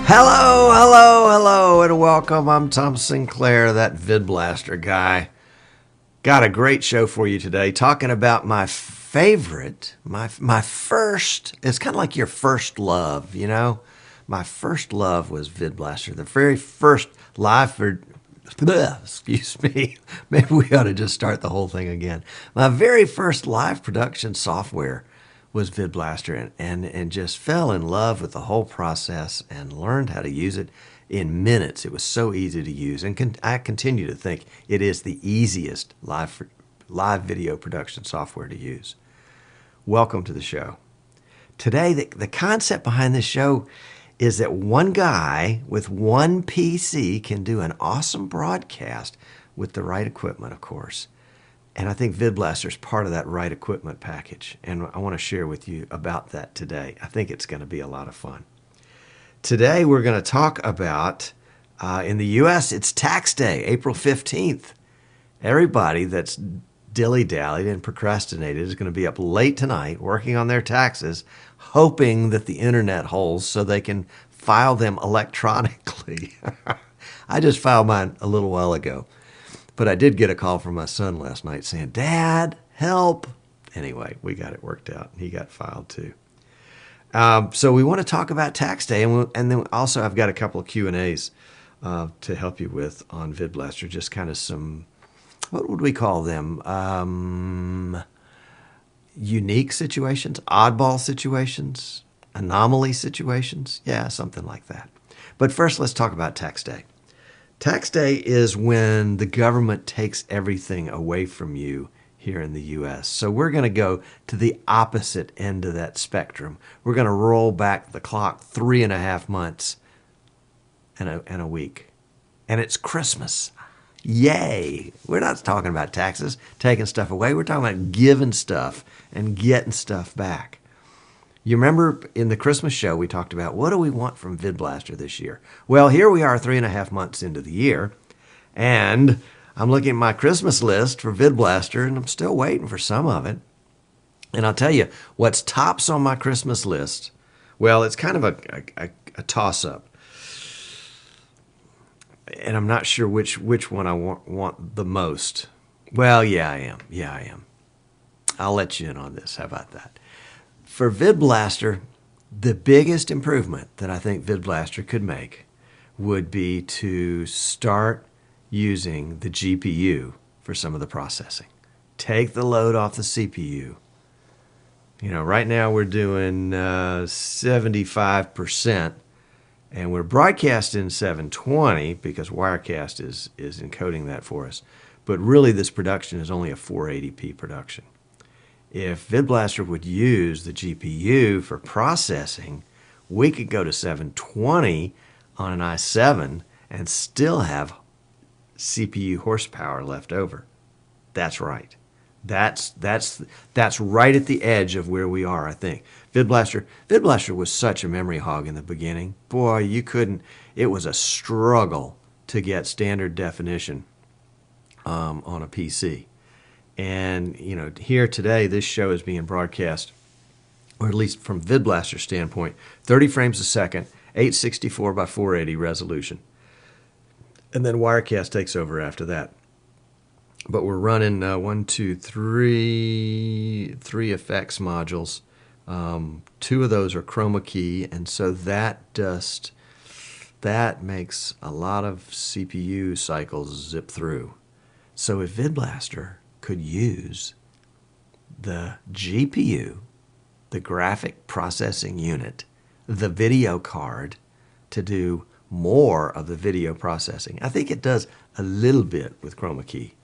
Hello, hello, hello, and welcome. I'm Tom Sinclair, that VidBlaster guy. Got a great show for you today, talking about my favorite, my first. It's kind of like your first love, you know. My first love was VidBlaster, the very first live excuse me. Maybe we ought to just start the whole thing again. My very first live production software was VidBlaster, and just fell in love with the whole process and learned how to use it in minutes. It was so easy to use, and I continue to think it is the easiest live video production software to use. Welcome to the show. Today, the concept behind this show is that one guy with one PC can do an awesome broadcast with the right equipment, of course. And I think VidBlaster is part of that right equipment package. And I want to share with you about that today. I think it's going to be a lot of fun. Today we're going to talk about, in the U.S., it's tax day, April 15th. Everybody that's dilly-dallied and procrastinated is going to be up late tonight working on their taxes, hoping that the internet holds so they can file them electronically. I just filed mine a little while ago. But I did get a call from my son last night saying, "Dad, help." Anyway, we got it worked out. He got filed too. So we want to talk about tax day. And then also I've got a couple of Q&As to help you with on VidBlaster. Just kind of some, what would we call them? Unique situations, oddball situations, anomaly situations. Yeah, something like that. But first, let's talk about tax day. Tax day is when the government takes everything away from you here in the U.S. So we're going to go to the opposite end of that spectrum. We're going to roll back the clock 3.5 months and a week. And it's Christmas. Yay! We're not talking about taxes, taking stuff away. We're talking about giving stuff and getting stuff back. You remember in the Christmas show we talked about what do we want from VidBlaster this year? Well, here we are 3.5 months into the year, and I'm looking at my Christmas list for VidBlaster, and I'm still waiting for some of it. And I'll tell you, what's tops on my Christmas list, well, it's kind of a toss-up. And I'm not sure which one I want the most. Well, yeah, I am. I'll let you in on this. How about that? For VidBlaster, the biggest improvement that I think VidBlaster could make would be to start using the GPU for some of the processing. Take the load off the CPU. You know, right now we're doing 75%, and we're broadcasting 720 because Wirecast is encoding that for us. But really, this production is only a 480p production. If VidBlaster would use the GPU for processing, we could go to 720 on an i7 and still have CPU horsepower left over. That's right. That's right at the edge of where we are, I think. VidBlaster was such a memory hog in the beginning. Boy, you couldn't. It was a struggle to get standard definition on a PC. And, you know, here today, this show is being broadcast, or at least from VidBlaster's standpoint, 30 frames a second, 864 by 480 resolution. And then Wirecast takes over after that. But we're running three effects modules. 2 of those are chroma key, and so that makes a lot of CPU cycles zip through. So if VidBlaster could use the GPU, the graphic processing unit, the video card to do more of the video processing. I think it does a little bit with chroma key.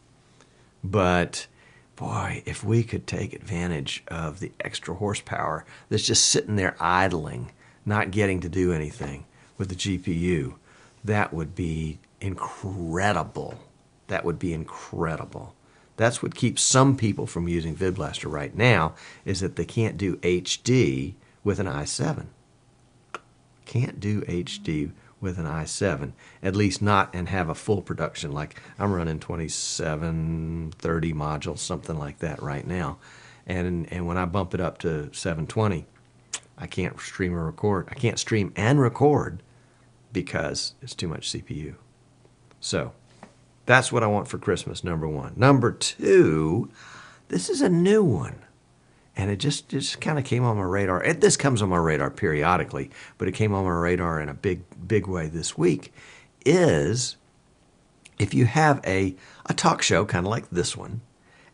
But boy, if we could take advantage of the extra horsepower that's just sitting there idling, not getting to do anything with the GPU, that would be incredible. That would be incredible. That's what keeps some people from using VidBlaster right now, is that they can't do HD with an i7. Can't do HD with an i7, at least not and have a full production. Like I'm running 2730 modules, something like that right now. And when I bump it up to 720, I can't stream or record. I can't stream and record because it's too much CPU. So that's what I want for Christmas, number one. Number two, this is a new one. And it just kind of came on my radar. This comes on my radar periodically, but it came on my radar in a big way this week, is if you have a talk show kind of like this one,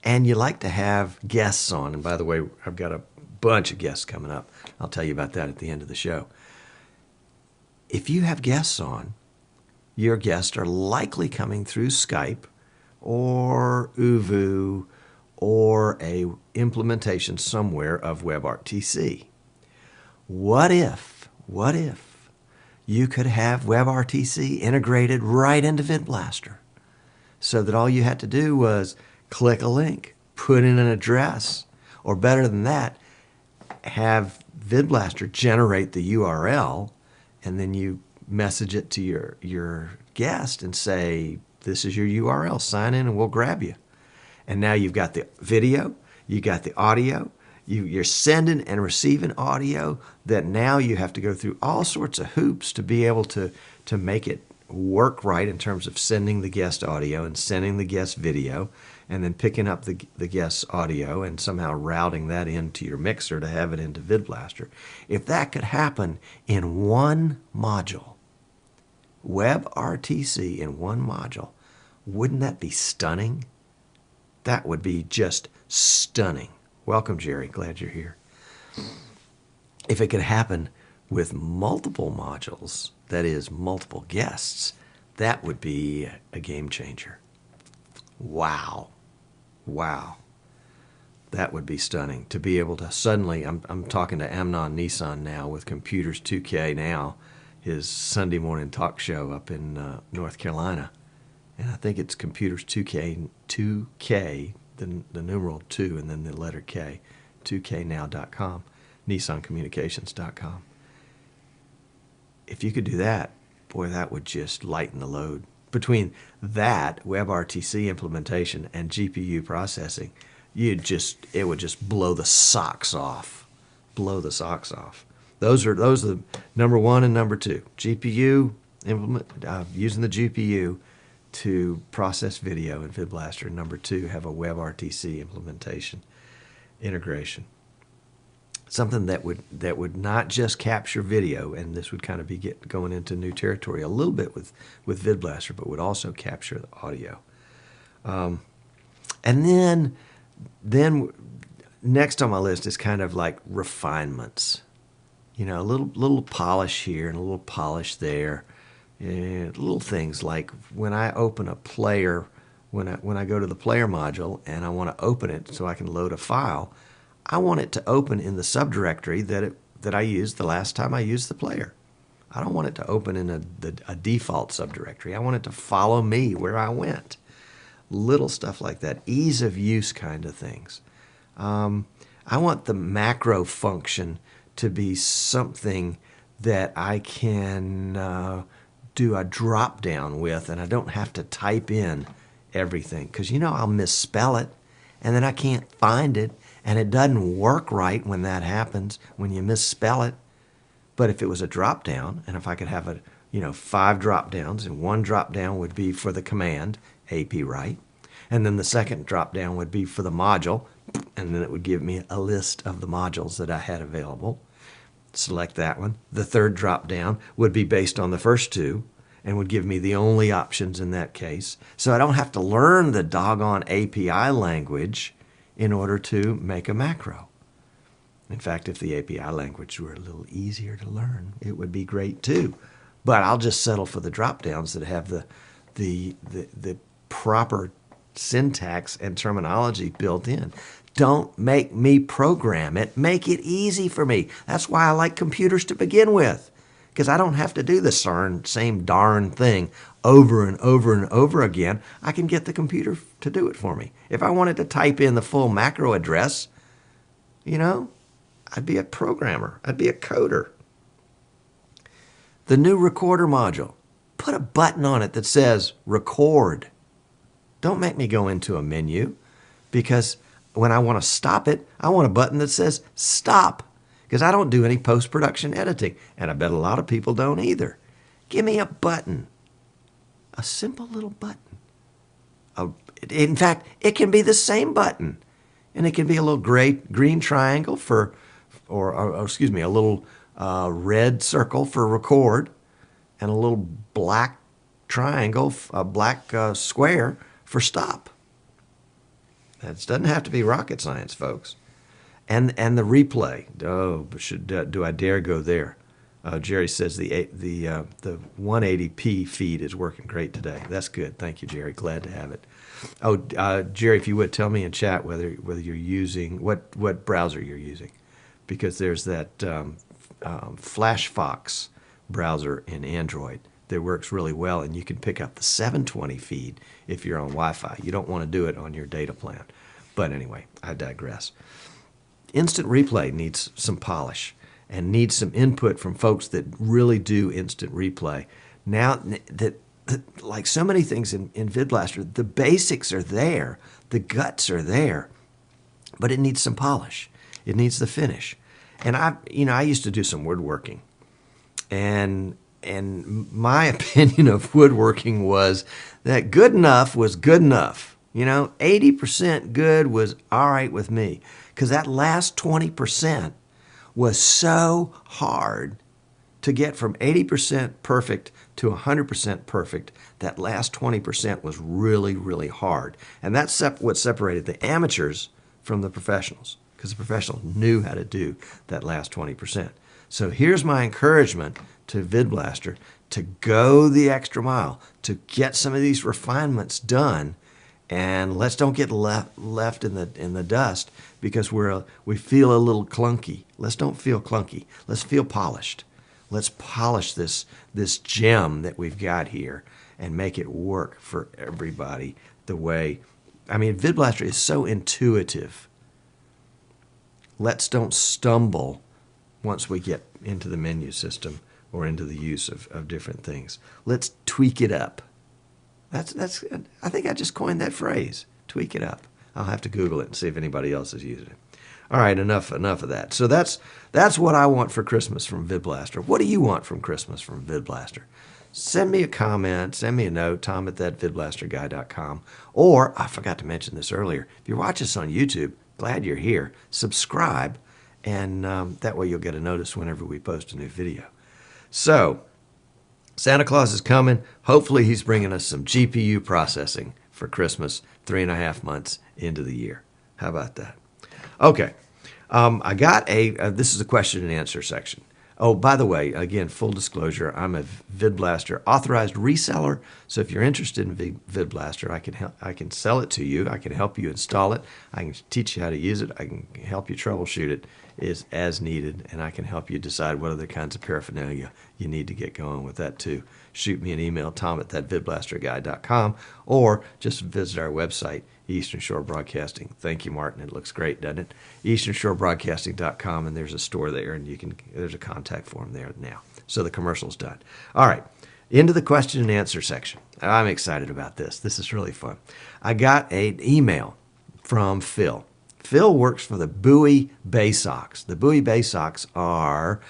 and you like to have guests on, and by the way, I've got a bunch of guests coming up. I'll tell you about that at the end of the show. If you have guests on, your guests are likely coming through Skype or Uvu or a implementation somewhere of WebRTC. What if you could have WebRTC integrated right into VidBlaster so that all you had to do was click a link, put in an address, or better than that, have VidBlaster generate the URL, and then you message it to your guest and say, this is your URL, sign in and we'll grab you. And now you've got the video, you got the audio, you're sending and receiving audio that now you have to go through all sorts of hoops to be able to make it work right in terms of sending the guest audio and sending the guest video and then picking up the guest's audio and somehow routing that into your mixer to have it into VidBlaster. If that could happen in one module, WebRTC in one module, wouldn't that be stunning? That would be just stunning. Welcome, Jerry. Glad you're here. If it could happen with multiple modules, that is, multiple guests, that would be a game changer. Wow. Wow. That would be stunning. To be able to suddenly, I'm talking to Amnon Nissan now with Computers 2K now, his Sunday morning talk show up in North Carolina. And I think it's Computers 2K, the numeral 2 and then the letter K, 2know.com, NissanCommunications.com. If you could do that, boy, that would just lighten the load. Between that, WebRTC implementation, and GPU processing, it would just blow the socks off. Blow the socks off. Those are the number one and number two. GPU, using the GPU to process video in VidBlaster. Number two, have a WebRTC implementation, integration. Something that would not just capture video, and this would kind of be going into new territory a little bit with VidBlaster, but would also capture the audio. And then next on my list is kind of like refinements. You know, a little polish here and a little polish there. Little things like when I open a player, when I go to the player module and I want to open it so I can load a file, I want it to open in the subdirectory that I used the last time I used the player. I don't want it to open in a default subdirectory. I want it to follow me where I went. Little stuff like that, ease of use kind of things. I want the macro function to be something that I can do a drop down with, and I don't have to type in everything, because I'll misspell it and then I can't find it, and it doesn't work right when that happens, when you misspell it. But if it was a drop down, and if I could have 5 drop downs, and one drop down would be for the command AP write, and then the second drop down would be for the module, and then it would give me a list of the modules that I had available. Select that one. The third drop down would be based on the first two and would give me the only options in that case. So I don't have to learn the doggone API language in order to make a macro. In fact, if the API language were a little easier to learn, it would be great too. But I'll just settle for the drop downs that have the proper syntax and terminology built in. Don't make me program it. Make it easy for me. That's why I like computers to begin with, because I don't have to do the same darn thing over and over and over again. I can get the computer to do it for me. If I wanted to type in the full macro address, I'd be a programmer. I'd be a coder. The new recorder module. Put a button on it that says record. Don't make me go into a menu, because when I want to stop it, I want a button that says stop, because I don't do any post-production editing, and I bet a lot of people don't either. Give me a button, a simple little button. In fact, it can be the same button, and it can be a little green triangle or excuse me, a little red circle for record, and a little black triangle, a black square for stop. That doesn't have to be rocket science, folks. And the replay. Oh, but do I dare go there? Jerry says the 180p feed is working great today. That's good. Thank you, Jerry. Glad to have it. Oh, Jerry, if you would tell me in chat whether you're using what browser you're using, because there's that FlashFox browser in Android that works really well, and you can pick up the 720 feed if you're on Wi-Fi. You don't want to do it on your data plan. But anyway, I digress. Instant replay needs some polish and needs some input from folks that really do instant replay. Now that like so many things in VidBlaster, the basics are there, the guts are there, but it needs some polish. It needs the finish. And I used to do some woodworking, and my opinion of woodworking was that good enough was good enough. 80% good was all right with me, because that last 20% was so hard to get from 80% perfect to 100% perfect. That last 20% was really, really hard. And that's what separated the amateurs from the professionals, because the professionals knew how to do that last 20%. So here's my encouragement to VidBlaster to go the extra mile, to get some of these refinements done, and let's don't get left in the dust because we feel a little clunky. Let's don't feel clunky. Let's feel polished. Let's polish this gem that we've got here and make it work for everybody the way. VidBlaster is so intuitive. Let's don't stumble once we get into the menu system or into the use of different things. Let's tweak it up. That's. I think I just coined that phrase. Tweak it up. I'll have to Google it and see if anybody else is using it. All right, enough of that. So that's what I want for Christmas from VidBlaster. What do you want from Christmas from VidBlaster? Send me a comment, send me a note, tom@thatvidblasterguy.com. Or, I forgot to mention this earlier, if you watch us on YouTube, glad you're here, subscribe, and that way you'll get a notice whenever we post a new video. So, Santa Claus is coming. Hopefully he's bringing us some GPU processing for Christmas 3.5 months into the year. How about that? Okay. I got this is a question and answer section. Oh, by the way, again, full disclosure, I'm a VidBlaster authorized reseller. So if you're interested in VidBlaster, I can sell it to you. I can help you install it. I can teach you how to use it. I can help you troubleshoot it as needed, and I can help you decide what other kinds of paraphernalia you need to get going with that too. Shoot me an email, tom@thatvidblasterguy.com, or just visit our website, Eastern Shore Broadcasting. Thank you, Martin. It looks great, doesn't it? EasternShoreBroadcasting.com, and there's a store there, and there's a contact form there now. So the commercial's done. All right, into the question and answer section. I'm excited about this. This is really fun. I got an email from Phil. Phil works for the Bowie Bay Sox. The Bowie Bay Sox are,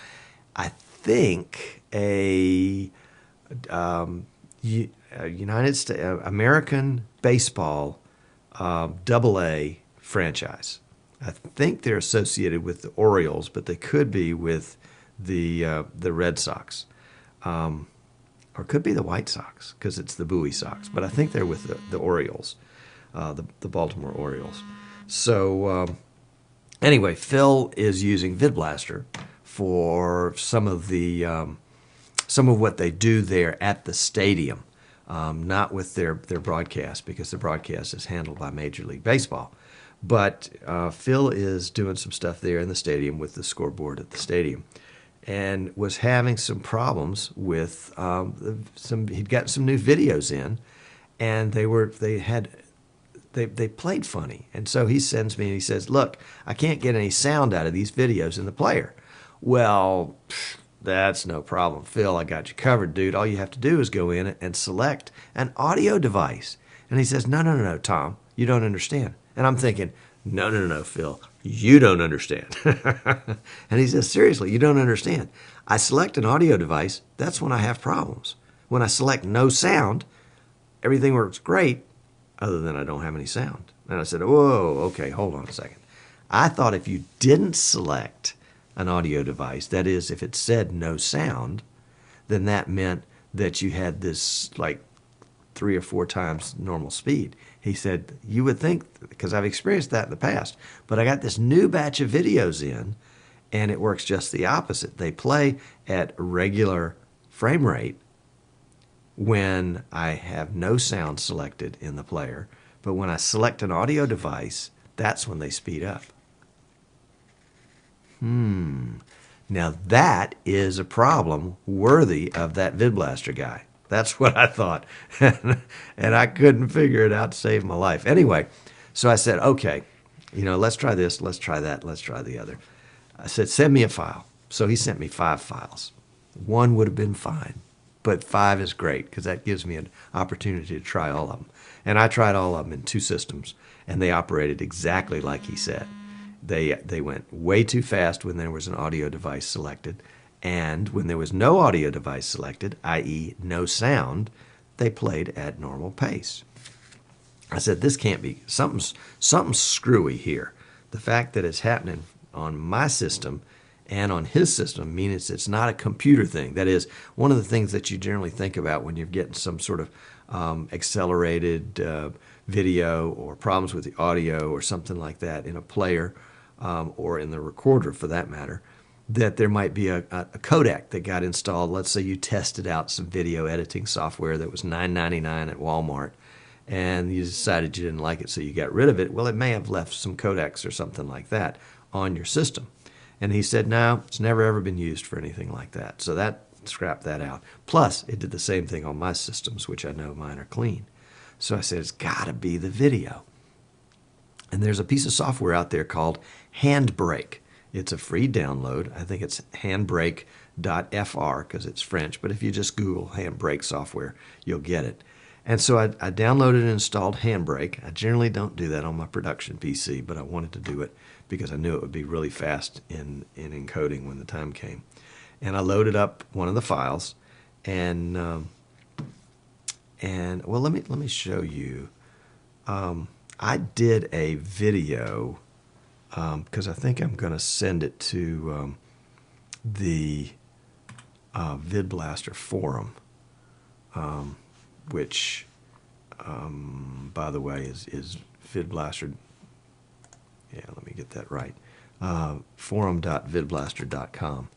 I think, a United States American baseball AA franchise. I think they're associated with the Orioles, but they could be with the Red Sox, or could be the White Sox because it's the Bowie Sox. But I think they're with the Orioles, the Baltimore Orioles. So anyway, Phil is using VidBlaster for some of what they do there at the stadium. Not with their broadcast, because the broadcast is handled by Major League Baseball. But Phil is doing some stuff there in the stadium with the scoreboard at the stadium, and was having some problems with he'd gotten some new videos in, and they played funny. And so he sends me and he says, look, I can't get any sound out of these videos in the player. Well, that's no problem, Phil. I got you covered, dude. All you have to do is go in and select an audio device. And he says, no, Tom, you don't understand. And I'm thinking, No, no, no, Phil, you don't understand. And he says, seriously, you don't understand. I select an audio device, that's when I have problems. When I select no sound, everything works great, other than I don't have any sound. And I said, whoa, okay, hold on a second. I thought if you didn't select an audio device, that is, if it said no sound, then that meant that you had this like 3 or 4 times normal speed. He said, you would think, because I've experienced that in the past, but I got this new batch of videos in, and it works just the opposite. They play at regular frame rate when I have no sound selected in the player, but when I select an audio device, that's when they speed up. Now that is a problem worthy of that VidBlaster guy. That's what I thought. And I couldn't figure it out to save my life. Anyway, so I said, okay, let's try this, let's try that, let's try the other. I said, send me a file. So he sent me 5 files. 1 would have been fine, but 5 is great because that gives me an opportunity to try all of them. And I tried all of them in 2 systems, and they operated exactly like he said. They went way too fast when there was an audio device selected, and when there was no audio device selected, i.e. no sound, they played at normal pace. I said, this can't be, something's screwy here. The fact that it's happening on my system and on his system means it's not a computer thing. That is, one of the things that you generally think about when you're getting some sort of accelerated video or problems with the audio or something like that in a player or in the recorder for that matter, that there might be a codec that got installed. Let's say you tested out some video editing software that was $9.99 at Walmart, and you decided you didn't like it, so you got rid of it. Well, it may have left some codecs or something like that on your system. And he said, no, it's never ever been used for anything like that. So that scrapped that out. Plus, it did the same thing on my systems, which I know mine are clean. So I said, it's got to be the video. And there's a piece of software out there called Handbrake. It's a free download. I think it's handbrake.fr because it's French. But if you just Google Handbrake software, you'll get it. And so I downloaded and installed Handbrake. I generally don't do that on my production PC, but I wanted to do it because I knew it would be really fast in encoding when the time came. And I loaded up one of the files, and well, let me show you. I did a video because I think I'm going to send it to the VidBlaster forum, which, by the way, is VidBlaster. Yeah, let me get that right. Forum.vidblaster.com.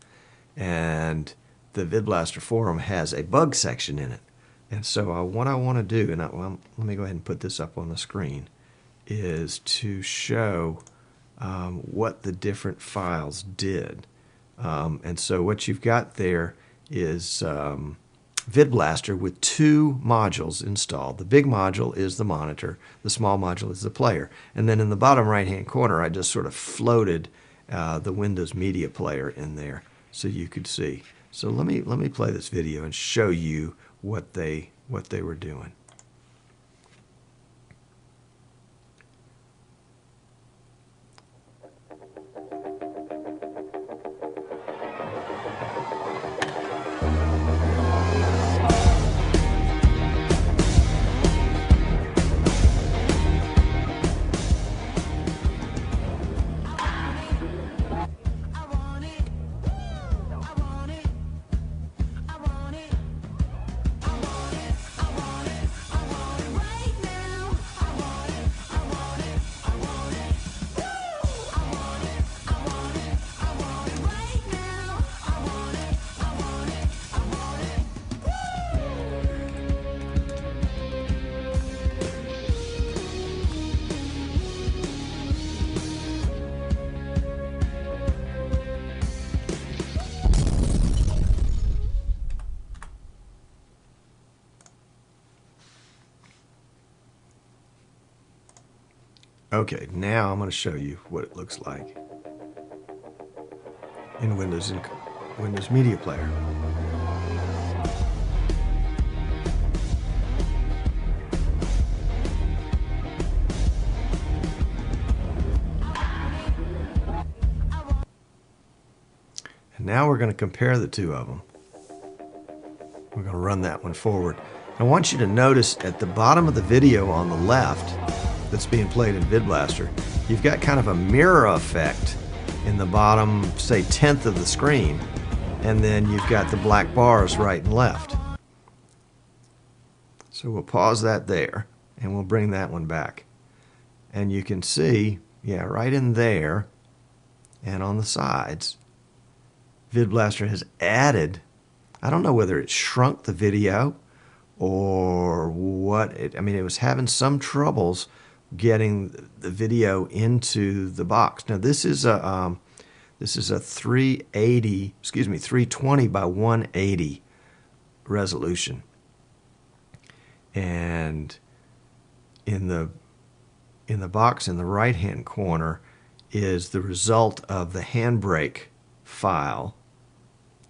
And the VidBlaster forum has a bug section in it. And so what I want to do, and let me go ahead and put this up on the screen, is to show what the different files did. And so what you've got there is VidBlaster with 2 modules installed. The big module is the monitor. The small module is the player. And then in the bottom right-hand corner, I just sort of floated the Windows Media Player in there so you could see. So let me play this video and show you what they were doing. Okay, now I'm going to show you what it looks like in Windows Media Player. And now we're going to compare the two of them. We're going to run that one forward. I want you to notice at the bottom of the video on the left that's being played in VidBlaster, you've got kind of a mirror effect in the bottom, say, 10th of the screen, and then you've got the black bars right and left. So we'll pause that there, and we'll bring that one back. And you can see, yeah, right in there and on the sides, VidBlaster has added, I don't know whether it shrunk the video or what. I mean, it was having some troubles getting the video into the box. Now this is a 320 by 180 resolution, and in the box in the right hand corner is the result of the Handbrake file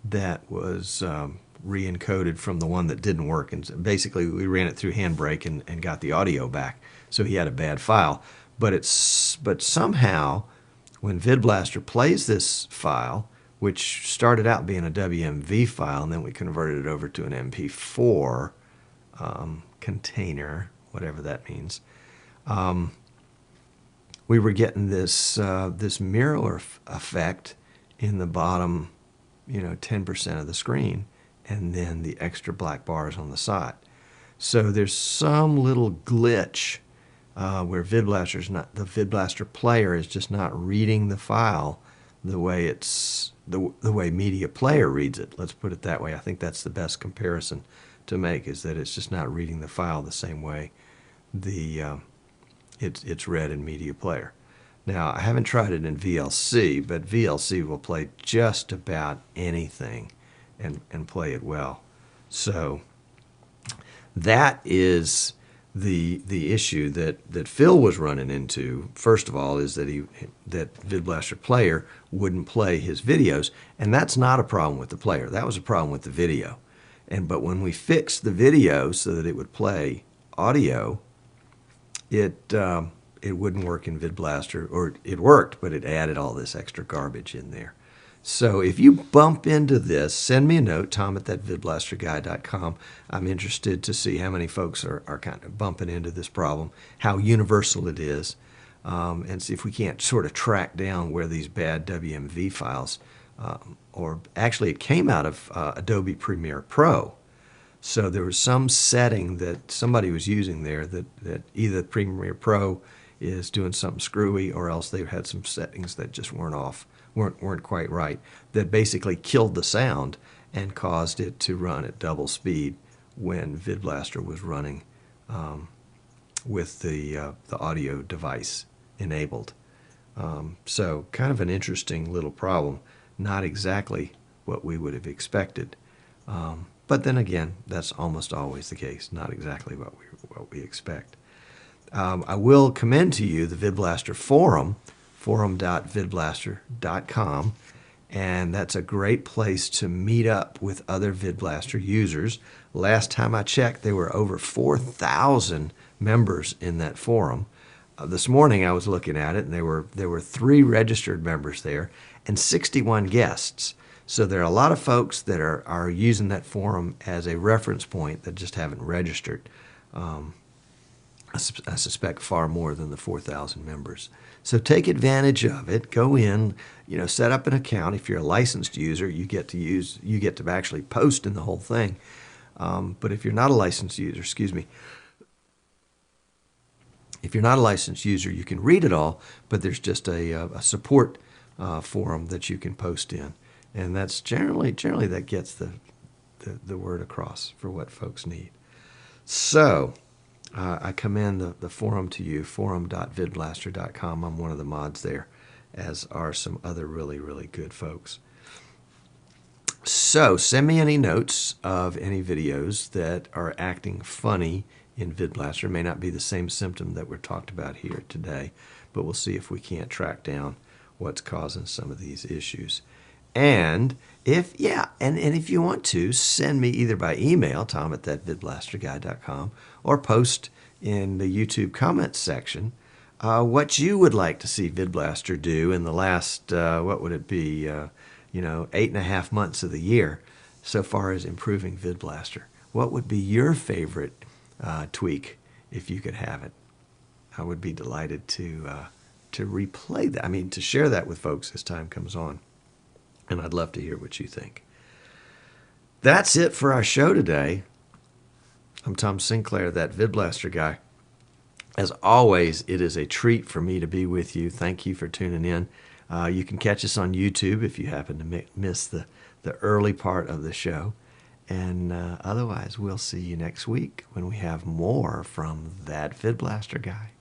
that was re-encoded from the one that didn't work. And basically we ran it through Handbrake and got the audio back. So he had a bad file. But somehow when VidBlaster plays this file, which started out being a WMV file, and then we converted it over to an MP4 container, whatever that means, we were getting this mirror effect in the bottom, 10% of the screen, and then the extra black bars on the side. So there's some little glitch where the VidBlaster player is just not reading the file the way the way Media Player reads it. Let's put it that way. I think that's the best comparison to make, is that it's just not reading the file the same way it's read in Media Player. Now, I haven't tried it in VLC, but VLC will play just about anything and play it well. So that is the issue that Phil was running into. First of all, is that VidBlaster Player wouldn't play his videos, and that's not a problem with the player. That was a problem with the video. But when we fixed the video so that it would play audio, it wouldn't work in VidBlaster, or it worked, but it added all this extra garbage in there. So if you bump into this, send me a note, tom@thatvidblasterguy.com. I'm interested to see how many folks are kind of bumping into this problem, how universal it is, and see if we can't sort of track down where these bad WMV files, or actually it came out of Adobe Premiere Pro. So there was some setting that somebody was using there that either Premiere Pro is doing something screwy, or else they've had some settings that just weren't quite right, that basically killed the sound and caused it to run at double speed when VidBlaster was running with the audio device enabled. So kind of an interesting little problem, not exactly what we would have expected. But then again, that's almost always the case, not exactly what we expect. I will commend to you the VidBlaster forum, forum.vidblaster.com, and that's a great place to meet up with other VidBlaster users. Last time I checked, there were over 4,000 members in that forum. This morning I was looking at it, and there were 3 registered members there and 61 guests. So there are a lot of folks that are using that forum as a reference point that just haven't registered. I suspect far more than the 4,000 members. So take advantage of it. Go in, set up an account. If you're a licensed user, you get to actually post in the whole thing. But if you're not a licensed user, if you're not a licensed user, you can read it all, but there's just a support forum that you can post in. And that's generally that gets the word across for what folks need. So I commend the forum to you, forum.vidblaster.com. I'm one of the mods there, as are some other really, really good folks. So send me any notes of any videos that are acting funny in VidBlaster. It may not be the same symptom that we're talked about here today, but we'll see if we can't track down what's causing some of these issues. And if you want to, send me either by email, tom@thatvidblasterguy.com, or post in the YouTube comments section what you would like to see VidBlaster do in the last, what would it be, 8.5 months of the year so far as improving VidBlaster. What would be your favorite tweak if you could have it? I would be delighted to replay that. I mean, to share that with folks as time comes on. And I'd love to hear what you think. That's it for our show today. I'm Tom Sinclair, that VidBlaster guy. As always, it is a treat for me to be with you. Thank you for tuning in. You can catch us on YouTube if you happen to miss the early part of the show. And otherwise, we'll see you next week when we have more from that VidBlaster guy.